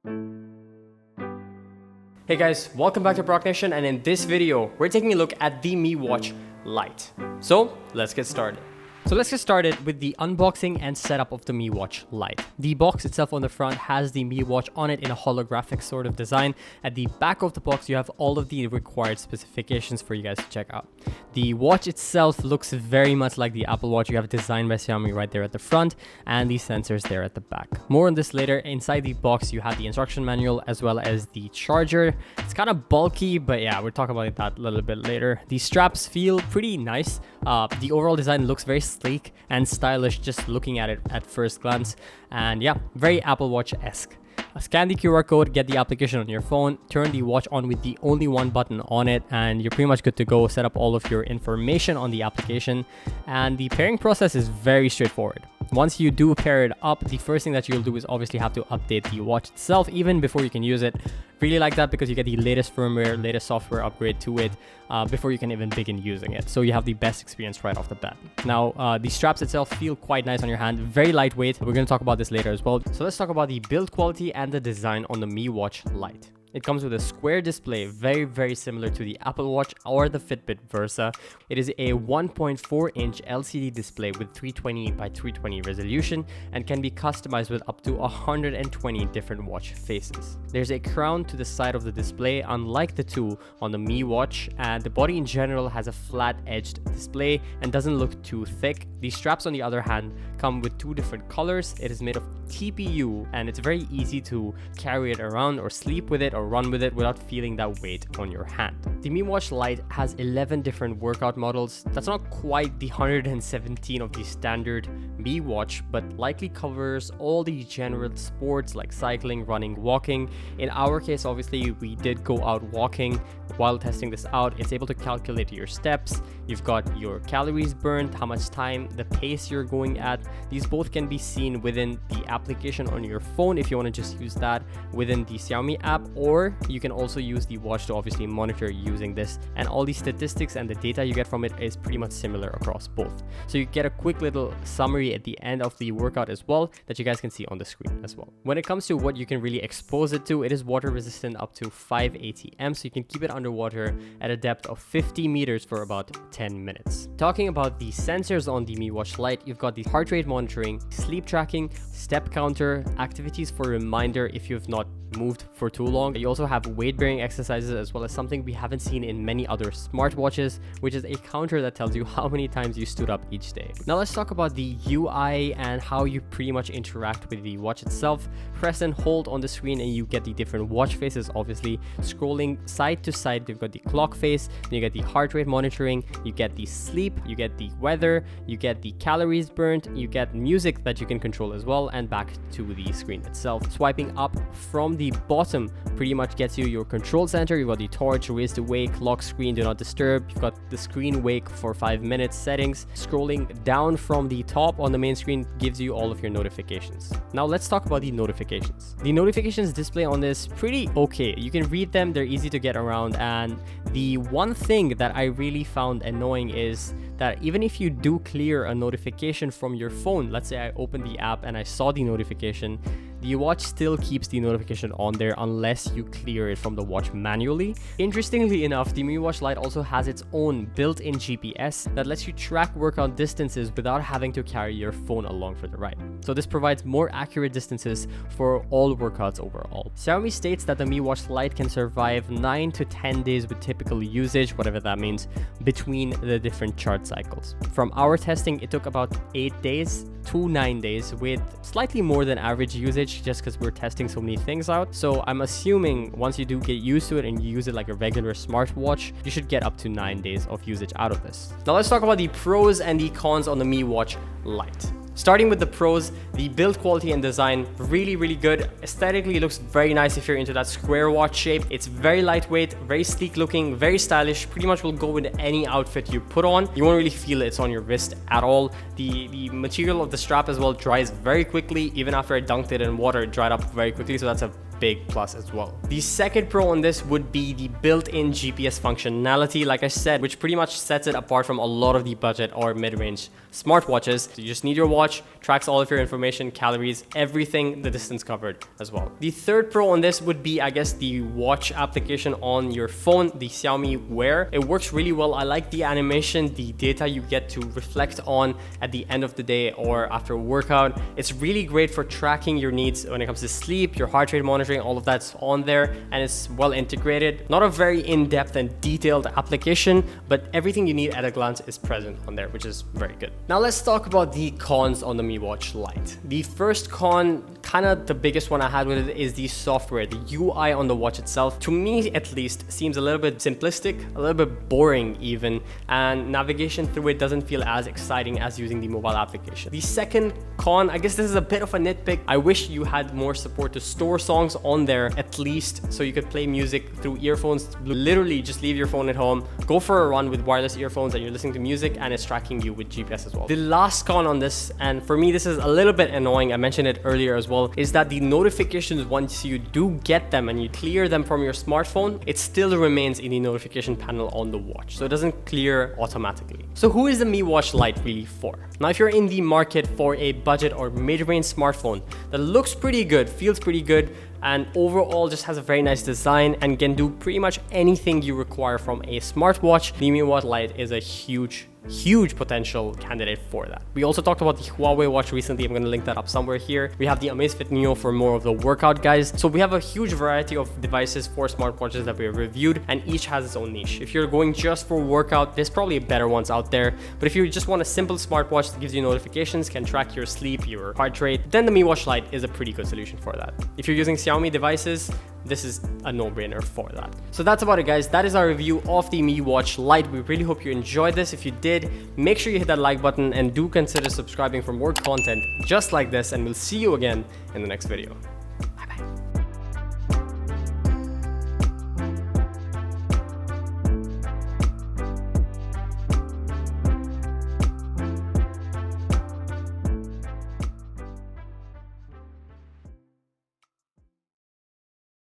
Hey guys, welcome back to ProductNation, and in this video, we're taking a look at the Mi Watch Lite. So let's get started. With the unboxing and setup of the Mi Watch Lite. The box itself on the front has the Mi Watch on it in a holographic sort of design. At the back of the box, you have all of the required specifications for you guys to check out. The watch itself looks very much like the Apple Watch. You have designed by Xiaomi right there at the front and the sensors there at the back. More on this later. Inside the box, you have the instruction manual as well as the charger. It's kind of bulky, but yeah, we'll talk about that a little bit later. The straps feel pretty nice. The overall design looks very sleek and stylish just looking at it at first glance, and yeah, very Apple Watch-esque. Scan the QR code, get the application on your phone, turn the watch on with the only one button on it, and you're pretty much good to go. Set up all of your information on the application, and the pairing process is very straightforward. Once you do pair it up, the first thing that you'll do is obviously have to update the watch itself even before you can use it. Really like that because you get the latest firmware, latest software upgrade to it before you can even begin using it. So you have the best experience right off the bat. Now, the straps itself feel quite nice on your hand, very lightweight. We're going to talk about this later as well. So let's talk about the build quality and the design on the Mi Watch Lite. It comes with a square display, very similar to the Apple Watch or the Fitbit Versa. It is a 1.4-inch LCD display with 320 by 320 resolution and can be customized with up to 120 different watch faces. There's a crown to the side of the display, unlike the two on the Mi Watch, and the body in general has a flat-edged display and doesn't look too thick. The straps, on the other hand, come with two different colors. It is made of TPU, and it's very easy to carry it around or sleep with it or run with it without feeling that weight on your hand. The Mi Watch Lite has 11 different workout models. That's not quite the 117 of the standard Mi Watch, but likely covers all the general sports like cycling, running, walking. In our case, obviously, we did go out walking while testing this out. It's able to calculate your steps. You've got your calories burned, how much time, the pace you're going at. These both can be seen within the application on your phone if you want to just use that within the Xiaomi app, or you can also use the watch to obviously monitor using this, and all the statistics and the data you get from it is pretty much similar across both. So you get a quick little summary at the end of the workout as well that you guys can see on the screen as well. When it comes to what you can really expose it to, it is water resistant up to 5 ATM, so you can keep it underwater at a depth of 50 meters for about 10 minutes. Talking about the sensors on the Mi Watch Lite, you've got the heart rate monitoring, sleep tracking, step counter, activities for reminder if you've not moved for too long. You also have weight bearing exercises, as well as something we haven't seen in many other smartwatches, which is a counter that tells you how many times you stood up each day. Now let's talk about the UI and how you pretty much interact with the watch itself. Press and hold on the screen and you get the different watch faces. Obviously, scrolling side to side, you've got the clock face, then you get the heart rate monitoring, you get the sleep, you get the weather, you get the calories burnt, you get music that you can control as well, and back to the screen itself. Swiping up from the bottom pretty much gets you your control center. You've got the torch, raise to wake, lock screen, do not disturb. You've got the screen wake for 5 minutes settings. Scrolling down from the top on the main screen gives you all of your notifications. Now let's talk about the notifications. The notifications display on this pretty okay. You can read them, they're easy to get around, and the one thing that I really found annoying is that even if you do clear a notification from your phone, let's say I opened the app and I saw the notification, the watch still keeps the notification on there unless you clear it from the watch manually. Interestingly enough, the Mi Watch Lite also has its own built-in GPS that lets you track workout distances without having to carry your phone along for the ride. So this provides more accurate distances for all workouts overall. Xiaomi states that the Mi Watch Lite can survive 9 to 10 days with typical usage, whatever that means, between the different charge cycles. From our testing, it took about 8 days to 9 days with slightly more than average usage just because we're testing so many things out. So I'm assuming once you do get used to it and you use it like a regular smartwatch, you should get up to 9 days of usage out of this. Now let's talk about the pros and the cons on the Mi Watch Lite. Starting with the pros, the build quality and design, really good. Aesthetically, it looks very nice if you're into that square watch shape. It's very lightweight, very sleek looking, very stylish, pretty much will go with any outfit you put on. You won't really feel it's on your wrist at all. The material of the strap as well dries very quickly. Even after I dunked it in water, it dried up very quickly, so that's a big plus as well. The second pro on this would be the built-in GPS functionality, like I said, which pretty much sets it apart from a lot of the budget or mid-range smartwatches. So you just need your watch, tracks all of your information, calories, everything, the distance covered as well. The third pro on this would be, I guess, the watch application on your phone, the Xiaomi Wear. It works really well. I like the animation, the data you get to reflect on at the end of the day or after a workout. It's really great for tracking your needs when it comes to sleep, your heart rate monitoring, all of that's on there, and it's well integrated. Not a very in-depth and detailed application, but everything you need at a glance is present on there, which is very good. Now let's talk about the cons on the Mi Watch Lite. The first con, kind of the biggest one I had with it, is the software. The UI on the watch itself, to me at least, seems a little bit simplistic, a little bit boring even, and navigation through it doesn't feel as exciting as using the mobile application. The second con, I guess this is a bit of a nitpick. I wish you had more support to store songs on there, at least, so you could play music through earphones. Literally just leave your phone at home, go for a run with wireless earphones and you're listening to music, and it's tracking you with GPS as well. The last con on this, and for me this is a little bit annoying, I mentioned it earlier as well, is that the notifications, once you do get them and you clear them from your smartphone, it still remains in the notification panel on the watch, so it doesn't clear automatically. So who is the Mi Watch Lite really for? Now, if you're in the market for a budget or mid-range smartphone that looks pretty good, feels pretty good, and overall just has a very nice design and can do pretty much anything you require from a smartwatch, the Mi Watch Lite is a huge potential candidate for that. We also talked about the Huawei watch recently. I'm going to link that up somewhere here. We have the Amazfit Neo for more of the workout guys. So we have a huge variety of devices for smartwatches that we have reviewed, and each has its own niche. If you're going just for workout, there's probably better ones out there. But if you just want a simple smartwatch that gives you notifications, can track your sleep, your heart rate, then the Mi Watch Lite is a pretty good solution for that. If you're using Xiaomi devices, this is a no-brainer for that. So that's about it, guys. That is our review of the Mi Watch Lite. We really hope you enjoyed this. If you did, make sure you hit that like button and do consider subscribing for more content just like this, and we'll see you again in the next video.